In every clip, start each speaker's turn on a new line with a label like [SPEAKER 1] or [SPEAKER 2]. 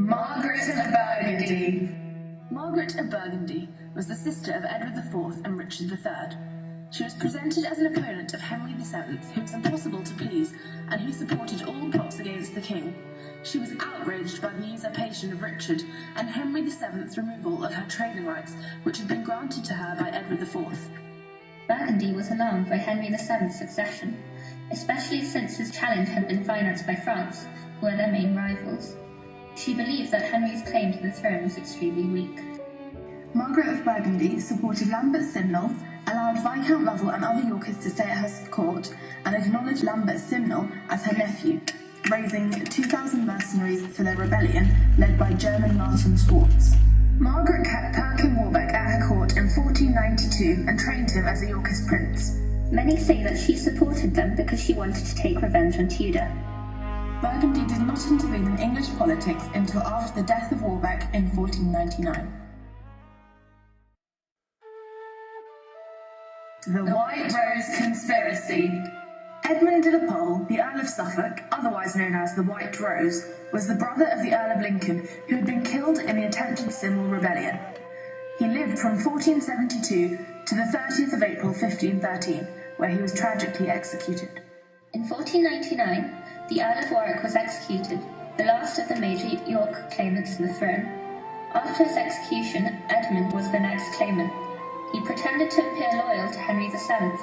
[SPEAKER 1] Margaret of Burgundy.
[SPEAKER 2] Margaret of Burgundy was the sister of Edward IV and Richard III. She was presented as an opponent of Henry VII, who was impossible to please and who supported all plots against the king. She was outraged by the usurpation of Richard and Henry VII's removal of her trading rights, which had been granted to her by Edward IV.
[SPEAKER 3] Burgundy was alarmed by Henry VII's succession, especially since his challenge had been financed by France, who were their main rivals. She believed that Henry's claim to the throne was extremely weak.
[SPEAKER 1] Margaret of Burgundy supported Lambert Simnel, allowed Viscount Lovel and other Yorkists to stay at her court, and acknowledged Lambert Simnel as her nephew, raising 2,000 mercenaries for their rebellion led by German Martin Schwartz. Margaret kept Perkin Warbeck at her court in 1492 and trained him as a Yorkist prince.
[SPEAKER 3] Many say that she supported them because she wanted to take revenge on Tudor.
[SPEAKER 1] Burgundy did not intervene in English politics until after the death of Warbeck in 1499. The White Rose Conspiracy. Edmund de la Pole, the Earl of Suffolk, otherwise known as the White Rose, was the brother of the Earl of Lincoln, who had been killed in the attempted Simnel Rebellion. He lived from 1472 to the 30th of April 1513, where he was tragically executed.
[SPEAKER 3] In 1499, the Earl of Warwick was executed, the last of the major York claimants to the throne. After his execution, Edmund was the next claimant. He pretended to appear loyal to Henry VII.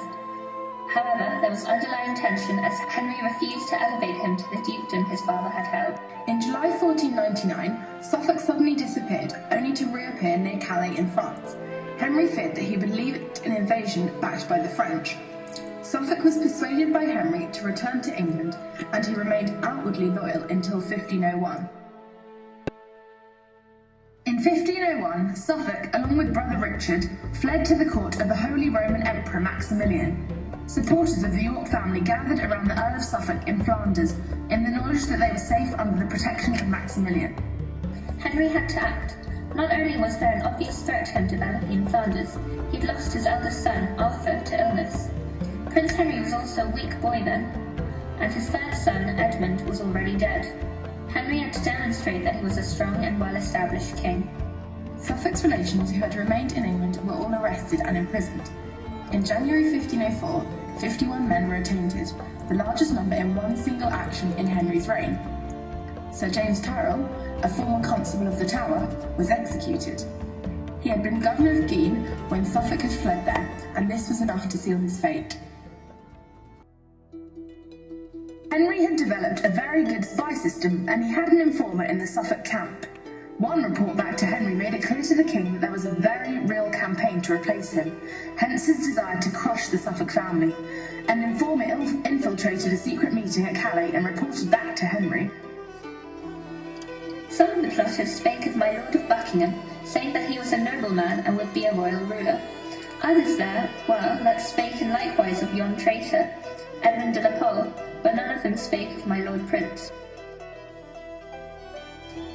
[SPEAKER 3] However, there was underlying tension as Henry refused to elevate him to the dukedom his father had held.
[SPEAKER 1] In July 1499, Suffolk suddenly disappeared, only to reappear near Calais in France. Henry feared that he would lead an invasion backed by the French. Suffolk was persuaded by Henry to return to England, and he remained outwardly loyal until 1501. In 1501, Suffolk, along with brother Richard, fled to the court of the Holy Roman Emperor Maximilian. Supporters of the York family gathered around the Earl of Suffolk in Flanders in the knowledge that they were safe under the protection of Maximilian.
[SPEAKER 3] Henry had to act. Not only was there an obvious threat to him developing in Flanders, he'd lost his eldest son, Arthur, to illness. Prince Henry was also a weak boy then, and his third son, Edmund, was already dead. Henry had to demonstrate that he was a strong and well-established king.
[SPEAKER 1] Suffolk's relations who had remained in England were all arrested and imprisoned. In January 1504, 51 men were attainted, the largest number in one single action in Henry's reign. Sir James Tyrrell, a former constable of the Tower, was executed. He had been governor of Guienne when Suffolk had fled there, and this was enough to seal his fate. Henry had developed a very good spy system, and he had an informer in the Suffolk camp. One report back to Henry made it clear to the king that there was a very real campaign to replace him, hence his desire to crush the Suffolk family. An informer infiltrated a secret meeting at Calais and reported back to Henry.
[SPEAKER 3] Some of the plotters spake of my Lord of Buckingham, saying that he was a nobleman and would be a royal ruler. Others there were that spake in likewise of yon traitor, Edmund de la Pole, but none of them spake of my Lord Prince.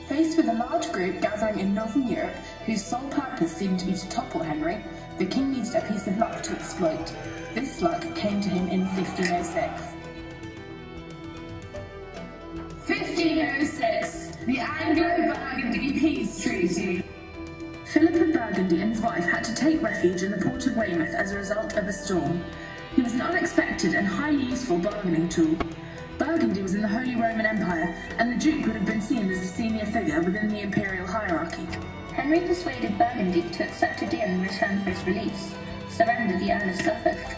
[SPEAKER 1] Faced with a large group gathering in northern Europe, whose sole purpose seemed to be to topple Henry, the king needed a piece of luck to exploit. This luck came to him in 1506. 1506, the Anglo-Burgundy Peace Treaty. Philip of Burgundy and his wife had to take refuge in the port of Weymouth as a result of a storm. He was an unexpected and highly useful bargaining tool. Burgundy was in the Holy Roman Empire, and the Duke would have been seen as a senior figure within the imperial hierarchy.
[SPEAKER 3] Henry persuaded Burgundy to accept a deal in return for his release, surrender the Earl of Suffolk.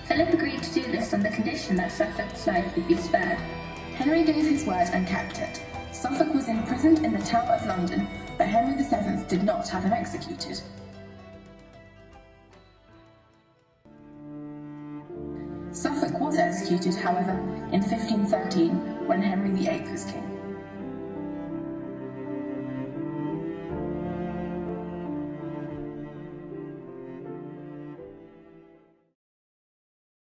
[SPEAKER 3] Philip agreed to do this on the condition that Suffolk's life would be spared.
[SPEAKER 1] Henry gave his word and kept it. Suffolk was imprisoned in the Tower of London, but Henry VII did not have him executed. Suffolk was executed, however, in 1513, when Henry VIII was king.